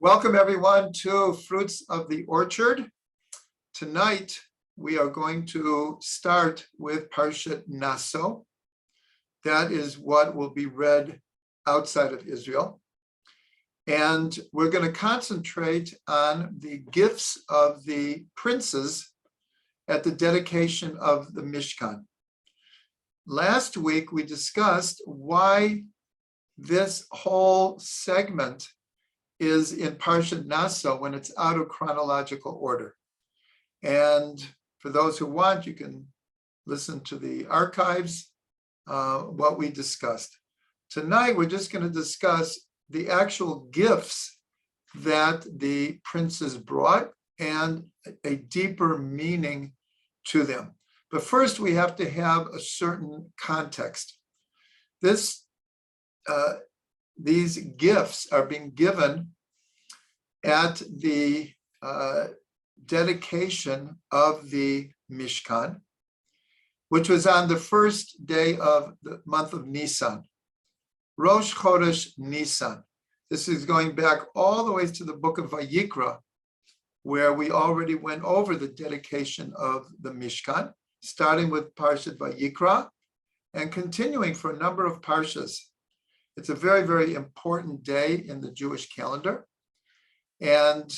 Welcome everyone to Fruits of the Orchard. Tonight we are going to start with Parshat Naso. That is what will be read outside of Israel. And we're going to concentrate on the gifts of the princes at the dedication of the Mishkan. Last week we discussed why this whole segment is in Parshat Naso when it's out of chronological order. And for those who want, you can listen to the archives, what we discussed. Tonight, we're just going to discuss the actual gifts that the princes brought and a deeper meaning to them. But first, we have to have a certain context. These gifts are being given at the dedication of the Mishkan, which was on the first day of the month of Nisan, Rosh Chodesh Nisan. This is going back all the way to the book of Vayikra, where we already went over the dedication of the Mishkan, starting with Parshat Vayikra and continuing for a number of parshas. It's a very, very important day in the Jewish calendar. And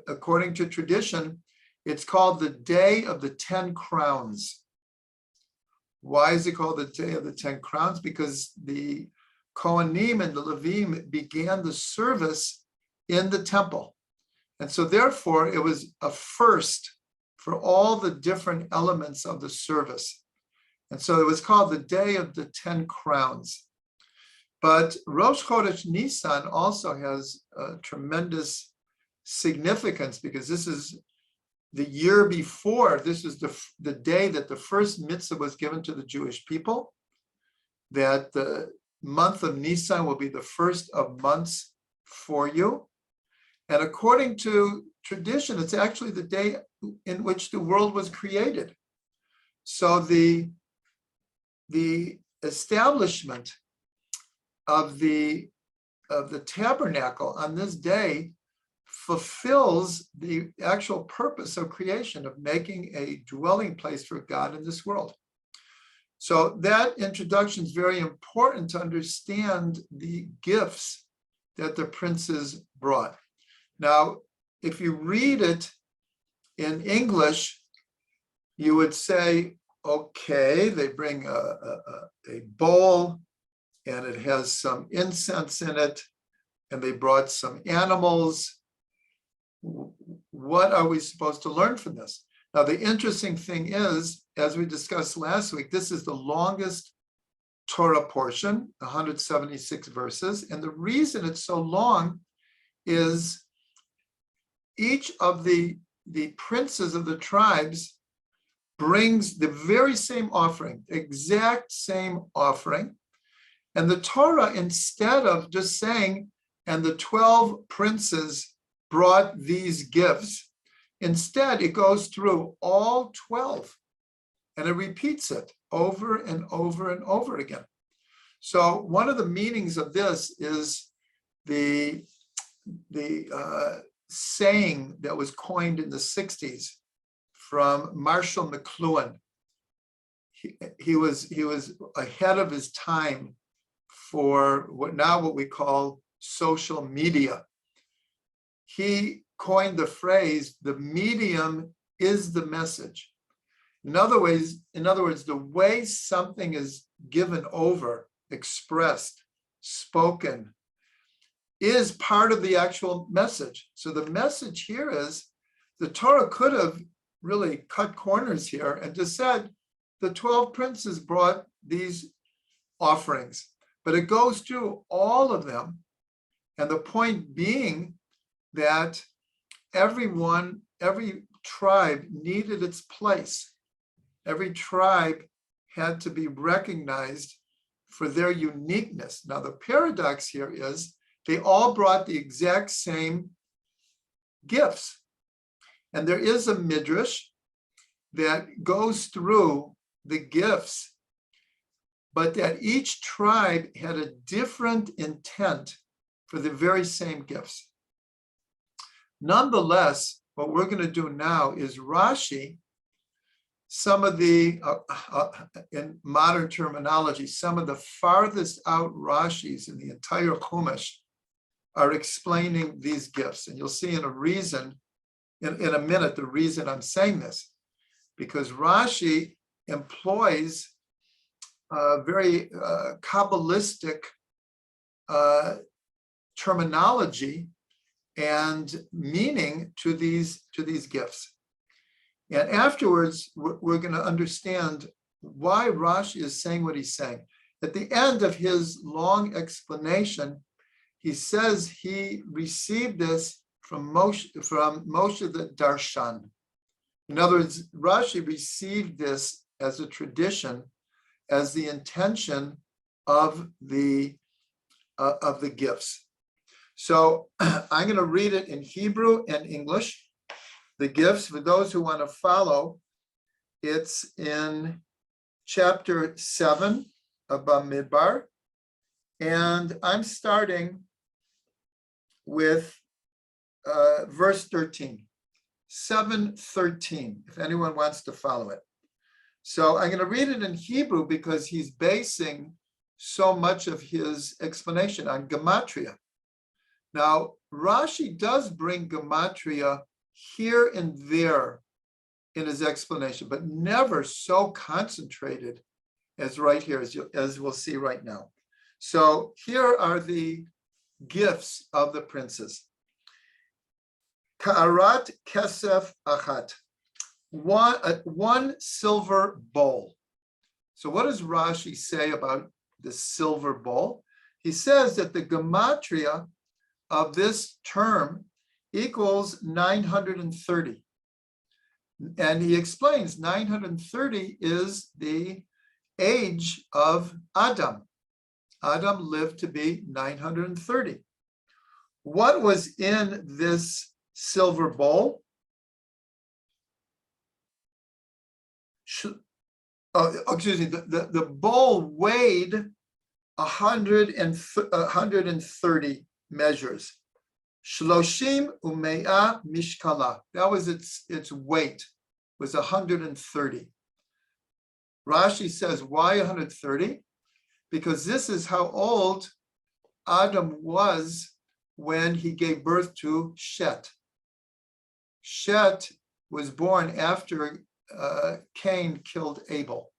according to tradition, it's called the Day of the 10 Crowns. Why is it called the Day of the 10 Crowns? Because the Kohanim and the Levim began the service in the temple. And so therefore, it was a first for all the different elements of the service. And so it was called the Day of the 10 Crowns. But Rosh Chodesh Nisan also has a tremendous significance because this is the year before. This is the day that the first mitzvah was given to the Jewish people, that the month of Nisan will be the first of months for you. And according to tradition, it's actually the day in which the world was created. So the establishment of the tabernacle on this day fulfills the actual purpose of creation, of making a dwelling place for God in this world. So that introduction is very important to understand the gifts that the princes brought. Now, if you read it in English, you would say, okay, they bring a bowl, and it has some incense in it, and they brought some animals. What are we supposed to learn from this? Now, the interesting thing is, as we discussed last week, this is the longest Torah portion, 176 verses. And the reason it's so long is each of the princes of the tribes brings the very same offering, exact same offering. And the Torah, instead of just saying, and the 12 princes brought these gifts, instead it goes through all 12 and it repeats it over and over and over again. So one of the meanings of this is the saying that was coined in the 60s from Marshall McLuhan. He was ahead of his time for what we call social media. He coined the phrase, the medium is the message. In other words, the way something is given over, expressed, spoken, is part of the actual message. So the message here is, the Torah could have really cut corners here and just said, the 12 princes brought these offerings. But it goes through all of them. And the point being that every tribe needed its place. Every tribe had to be recognized for their uniqueness. Now, the paradox here is they all brought the exact same gifts. And there is a midrash that goes through the gifts, but that each tribe had a different intent for the very same gifts. Nonetheless, what we're going to do now is Rashi, some of the, in modern terminology, some of the farthest out Rashis in the entire Chumash are explaining these gifts. And you'll see in a minute, the reason I'm saying this, because Rashi employs very Kabbalistic terminology and meaning to these gifts. And afterwards, we're going to understand why Rashi is saying what he's saying. At the end of his long explanation, he says he received this from Moshe the Darshan. In other words, Rashi received this as a tradition, as the intention of the gifts. So I'm going to read it in Hebrew and English. The gifts, for those who want to follow, it's in chapter 7 of Bamidbar. And I'm starting with verse 13, 7:13, if anyone wants to follow it. So I'm going to read it in Hebrew because he's basing so much of his explanation on gematria. Now, Rashi does bring gematria here and there in his explanation, but never so concentrated as right here, as we'll see right now. So here are the gifts of the princes. Ka'arat kesef achat, one silver bowl. So what does Rashi say about the silver bowl? He says that the gematria of this term equals 930. And he explains 930 is the age of Adam. Adam lived to be 930. What was in this silver bowl? The bowl weighed 130 measures. Shloshim u'me'a mishkala. That was its weight, was 130. Rashi says, why 130? Because this is how old Adam was when he gave birth to Shet. Shet was born after Cain killed Abel.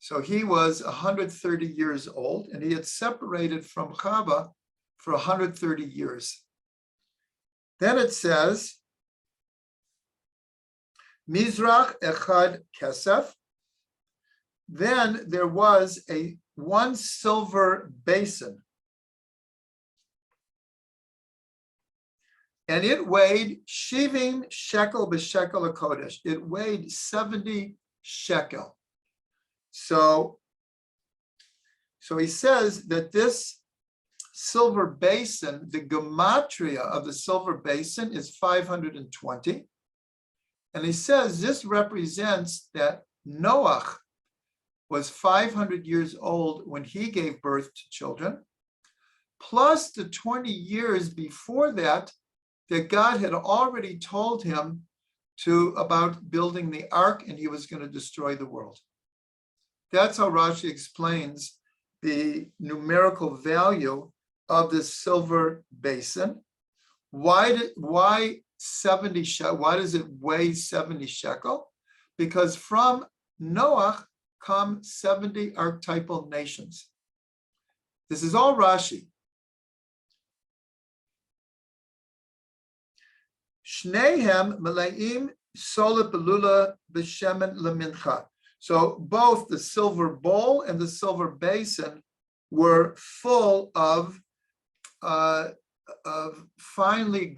So he was 130 years old, and he had separated from Chava for 130 years. Then it says, Mizrach echad kesef. Then there was one silver basin, and it weighed shivim shekel b'shekel hakodesh. It weighed 70 shekel. So he says that this silver basin, the gematria of the silver basin is 520. And he says this represents that Noach was 500 years old when he gave birth to children, plus the 20 years before that God had already told him about building the ark, and he was going to destroy the world. That's how Rashi explains the numerical value of this silver basin. Why 70 shekel? Why does it weigh 70 shekel? Because from Noach come 70 archetypal nations. This is all Rashi. Shnehem meleim solet belula b'shemen lemincha. So both the silver bowl and the silver basin were full of finely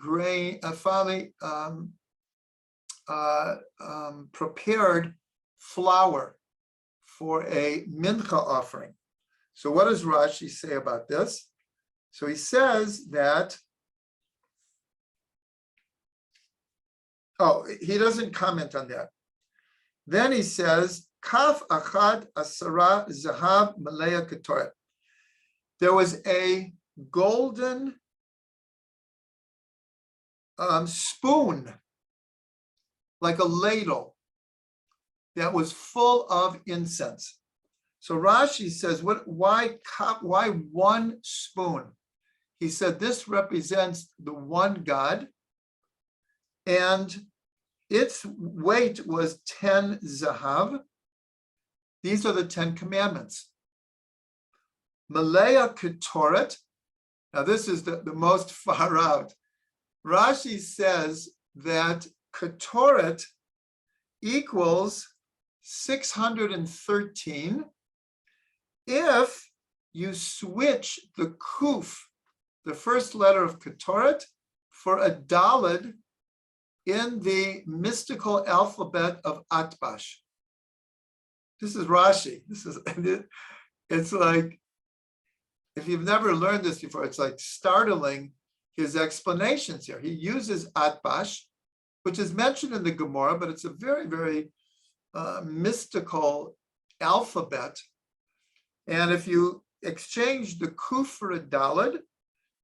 prepared flour for a mincha offering. So what does Rashi say about this? So he says that, he doesn't comment on that. Then he says, Kaf achad asara zahav malaya ketoret. There was a golden spoon, like a ladle, that was full of incense. So Rashi says, why one spoon? He said this represents the one God, and its weight was 10 zahav. These are the 10 commandments. Malaya Ketoret. Now this is the most far out. Rashi says that Ketoret equals 613 if you switch the kuf, the first letter of Ketoret, for a daled in the mystical alphabet of Atbash. This is Rashi. It's like, if you've never learned this before, it's like startling his explanations here. He uses Atbash, which is mentioned in the Gemara, but it's a very, very mystical alphabet. And if you exchange the kuf for a daled,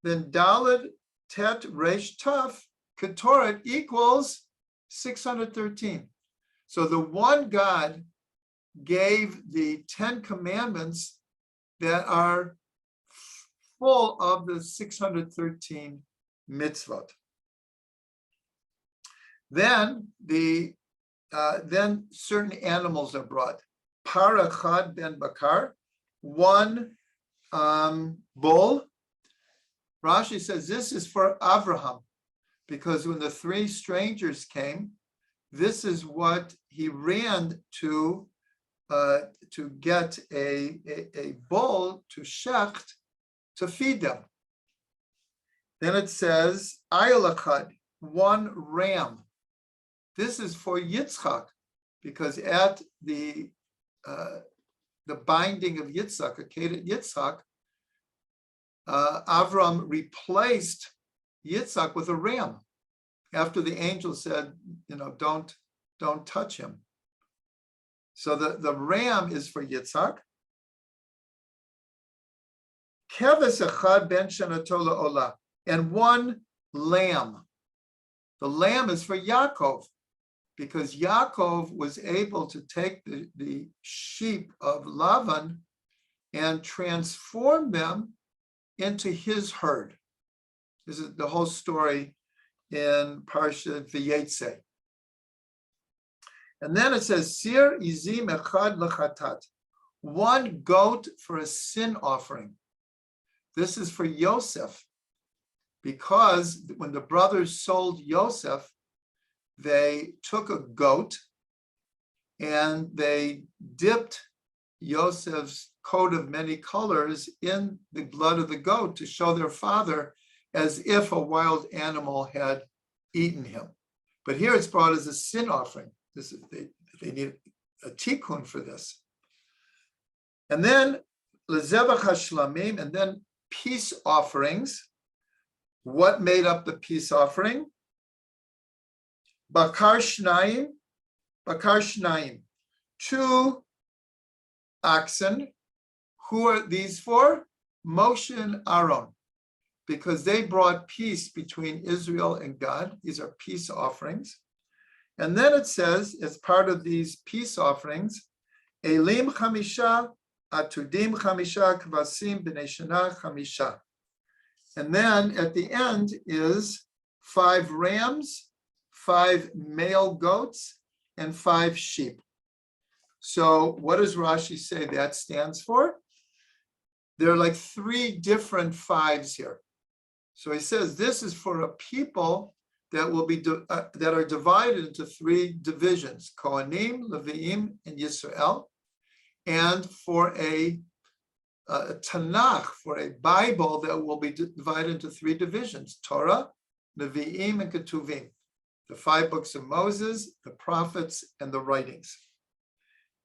then daled, tet, resh, taf, ketoret equals 613. So the one God gave the 10 commandments that are full of the 613 mitzvot. Then certain animals are brought. Parachad ben bakar, one bull. Rashi says this is for Avraham, because when the three strangers came, this is what he ran to get a bull to shecht to feed them. Then it says ayil echad, one ram. This is for Yitzchak, because at the binding of Yitzchak, Akedat Yitzchak, Avram replaced Yitzchak with a ram after the angel said, don't touch him. So the ram is for Yitzchak. Keves echad ben shanato la'olah, and one lamb. The lamb is for Yaakov, because Yaakov was able to take the sheep of Lavan and transform them into his herd. This is the whole story in Parsha Vayetze. And then it says, Sir izim echad lechatat, one goat for a sin offering. This is for Yosef, because when the brothers sold Yosef, they took a goat and they dipped Yosef's coat of many colors in the blood of the goat to show their father as if a wild animal had eaten him. But here it's brought as a sin offering. They need a tikkun for this. And then lezevach hashlamim, and then peace offerings. What made up the peace offering? Bakar shnayim, two oxen. Who are these for? Moshe and Aaron, because they brought peace between Israel and God. These are peace offerings. And then it says, as part of these peace offerings, Elim chamisha, atudim chamisha, kvasim b'nei shana chamisha. And then at the end is 5 rams, 5 male goats, and 5 sheep. So what does Rashi say that stands for? There are like 3 different 5s here. So he says this is for a people that will be that are divided into 3 divisions: Kohanim, Leviim, and Yisrael, and for a Tanakh, for a Bible that will be divided into 3 divisions: Torah, Nevi'im, and Ketuvim, the 5 books of Moses, the prophets, and the writings.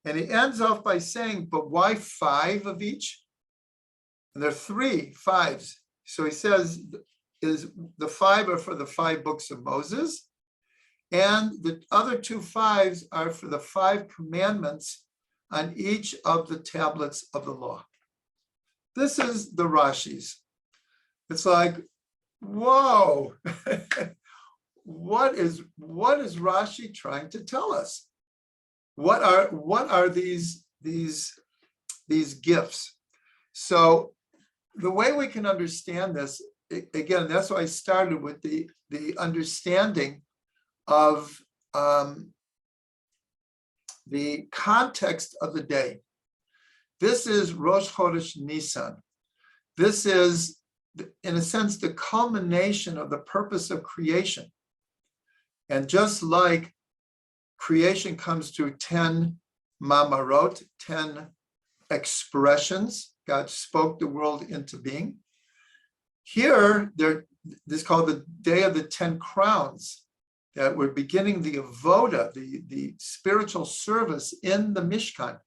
And he ends off by saying, but why 5 of each? And there are 3 5s. So he says, is the 5 are for the 5 books of Moses, and the other 2 5s are for the 5 commandments on each of the tablets of the law. This is the Rashis. It's like, whoa, what is Rashi trying to tell us? What are these gifts? So the way we can understand this, again, that's why I started with the understanding of the context of the day. This is Rosh Chodesh Nisan. This is, in a sense, the culmination of the purpose of creation. And just like creation comes through 10 mamarot, 10 expressions, God spoke the world into being. Here, this is called the Day of the 10 Crowns, that we're beginning the avoda, the spiritual service in the Mishkan.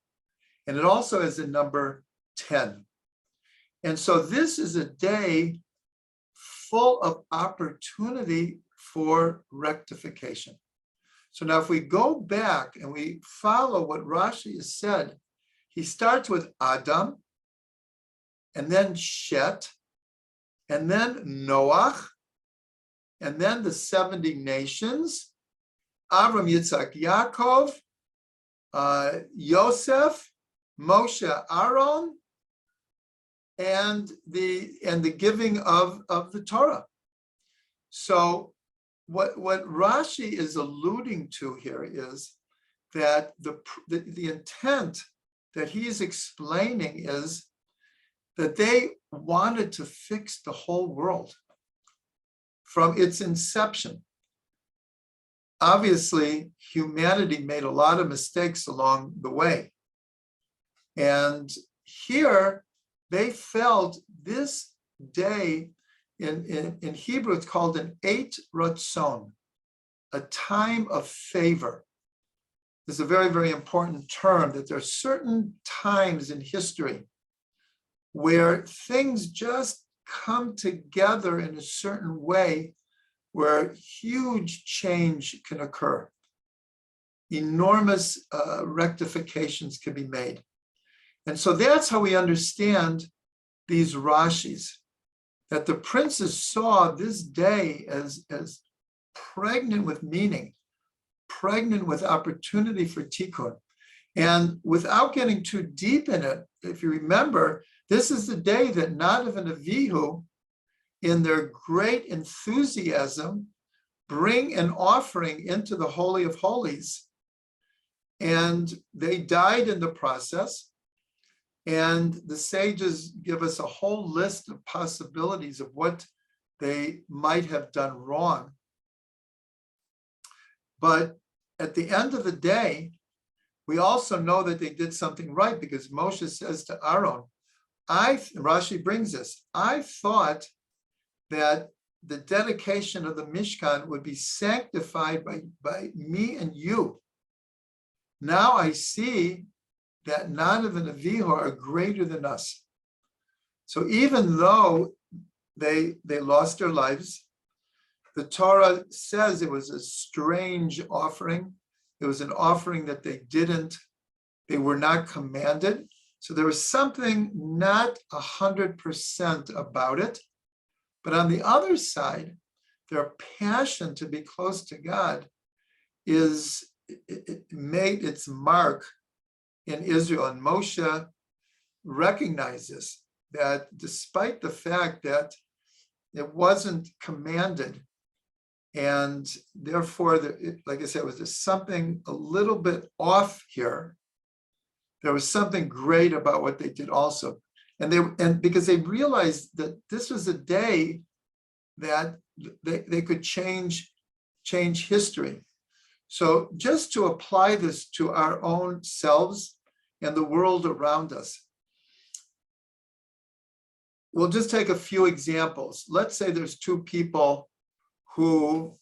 And it also is the number 10. And so this is a day full of opportunity for rectification. So now if we go back and we follow what Rashi has said, he starts with Adam, and then Shet, and then Noach, and then the 70 nations, Avram, Yitzhak, Yaakov, Yosef, Moshe, Aaron, and the giving of the Torah. So what Rashi is alluding to here is that the intent that he's explaining is that they wanted to fix the whole world from its inception. Obviously, humanity made a lot of mistakes along the way. And here, they felt this day, in Hebrew, it's called an Eit Ratzon, a time of favor. This is a very, very important term, that there are certain times in history where things just come together in a certain way where huge change can occur. Enormous rectifications can be made. And so that's how we understand these Rashis, that the princes saw this day as pregnant with meaning, pregnant with opportunity for tikkun. And without getting too deep in it, if you remember, this is the day that Nadav and Avihu, in their great enthusiasm, bring an offering into the Holy of Holies. And they died in the process. And the sages give us a whole list of possibilities of what they might have done wrong. But at the end of the day, we also know that they did something right, because Moshe says to Aaron, Rashi brings this, I thought that the dedication of the Mishkan would be sanctified by me and you. Now I see that Nadav and Avihu are greater than us. So even though they lost their lives, the Torah says it was a strange offering. It was an offering that they were not commanded. So there was something not 100% about it. But on the other side, their passion to be close to God it made its mark in Israel. And Moshe recognizes that despite the fact that it wasn't commanded, and therefore, like I said, was there something a little bit off here. There was something great about what they did also. And because they realized that this was a day that they could change history. So just to apply this to our own selves and the world around us, we'll just take a few examples. Let's say there's two people who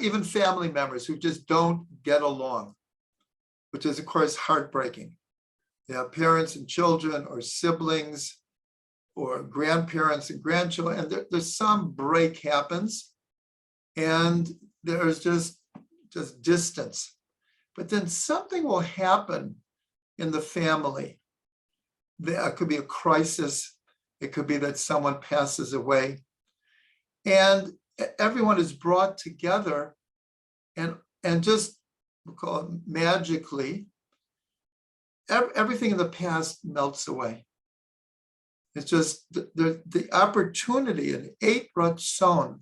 even family members who just don't get along, which is, of course, heartbreaking. They have parents and children, or siblings, or grandparents and grandchildren, and there's some break happens, and there's just distance. But then something will happen in the family. There could be a crisis. It could be that someone passes away. And everyone is brought together, and just, we'll call it magically, everything in the past melts away. It's just the opportunity, an eight ratzon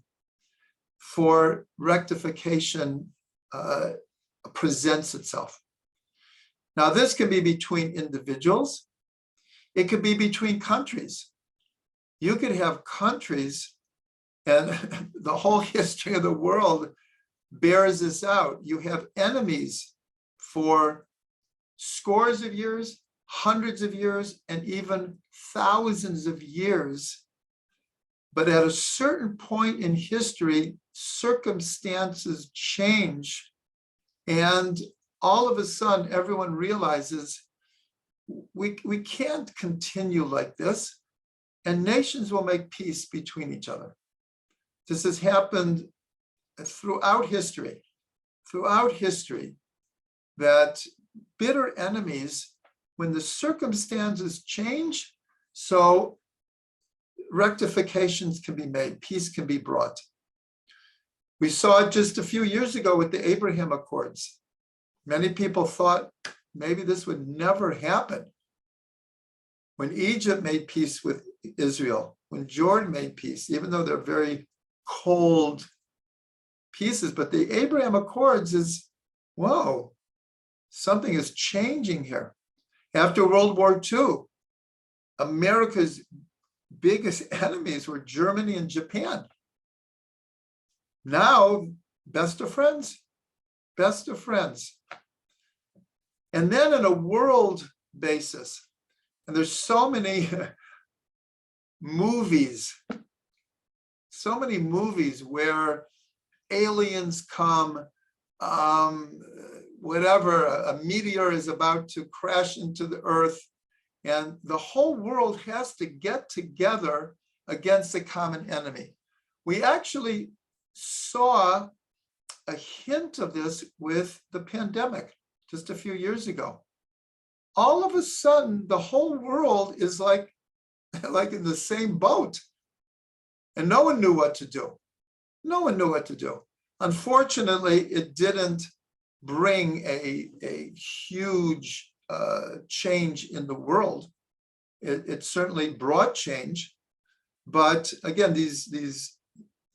for rectification presents itself. Now, this can be between individuals. It could be between countries. You could have countries, and the whole history of the world bears this out. You have enemies for scores of years, hundreds of years, and even thousands of years. But at a certain point in history, circumstances change, and all of a sudden, everyone realizes we can't continue like this, and nations will make peace between each other. This has happened throughout history, that bitter enemies, when the circumstances change, so rectifications can be made, peace can be brought. We saw it just a few years ago with the Abraham Accords. Many people thought maybe this would never happen. When Egypt made peace with Israel, when Jordan made peace, even though they're very cold pieces, but the Abraham Accords is, whoa, something is changing here. After World War II, America's biggest enemies were Germany and Japan. Now, best of friends. And then on a world basis, and there's so many movies where aliens come, whatever, a meteor is about to crash into the earth, and the whole world has to get together against a common enemy. We actually saw a hint of this with the pandemic just a few years ago. All of a sudden, the whole world is like in the same boat, and no one knew what to do. Unfortunately, it didn't bring a huge change in the world. It certainly brought change, but again, these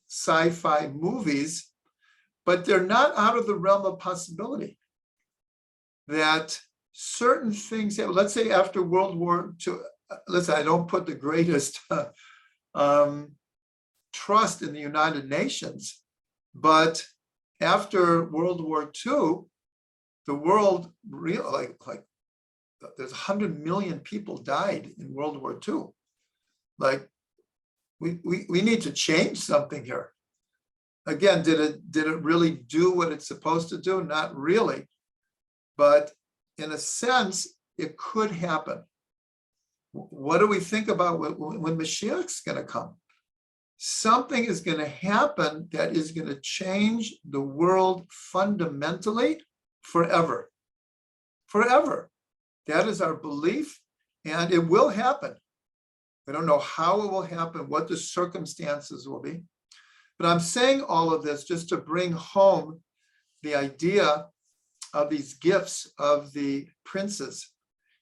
sci-fi movies, but they're not out of the realm of possibility that certain things, let's say after World War II, listen, I don't put the greatest trust in the United Nations, but after World War II, the world like there's 100 million people died in World War II. Like we need to change something here. Again, did it really do what it's supposed to do? Not really, but in a sense, it could happen. What do we think about when Mashiach's going to come? Something is going to happen that is going to change the world fundamentally forever. Forever. That is our belief, and it will happen. We don't know how it will happen, what the circumstances will be. But I'm saying all of this just to bring home the idea of these gifts of the princes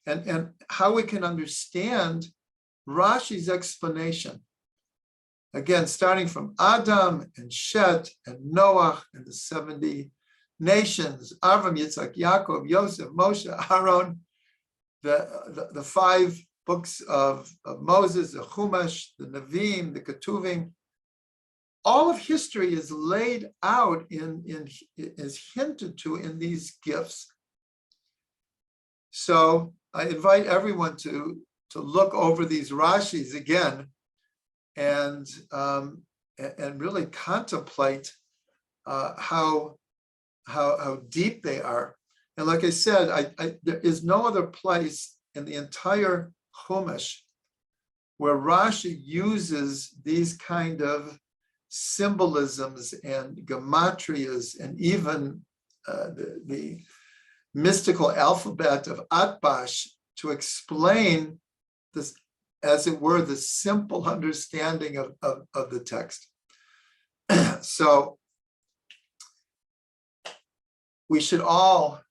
and how we can understand Rashi's explanation. Again, starting from Adam and Shet and Noah and the 70 nations, Avram, Yitzhak, Yaakov, Yosef, Moshe, Aaron, the 5 books of Moses, the Chumash, the Nevi'im, the Ketuvim. All of history is laid out is hinted to in these gifts. So I invite everyone to look over these Rashis again and really contemplate how deep they are. And like I said, there is no other place in the entire Chumash where Rashi uses these kind of symbolisms and gematrias and even the mystical alphabet of Atbash to explain this, as it were, the simple understanding of the text. So we should all,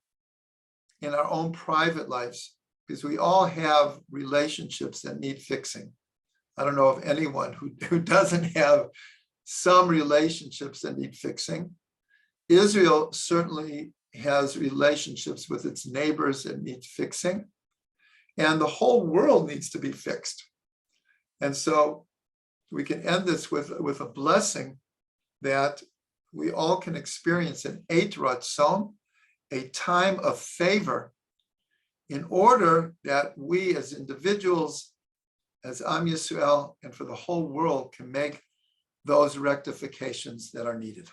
in our own private lives, because we all have relationships that need fixing. I don't know of anyone who doesn't have some relationships that need fixing. Israel certainly has relationships with its neighbors that need fixing, and the whole world needs to be fixed. And so we can end this with a blessing that we all can experience an Eit Ratzon, a time of favor, in order that we as individuals, as Am Yisrael, and for the whole world can make those rectifications that are needed.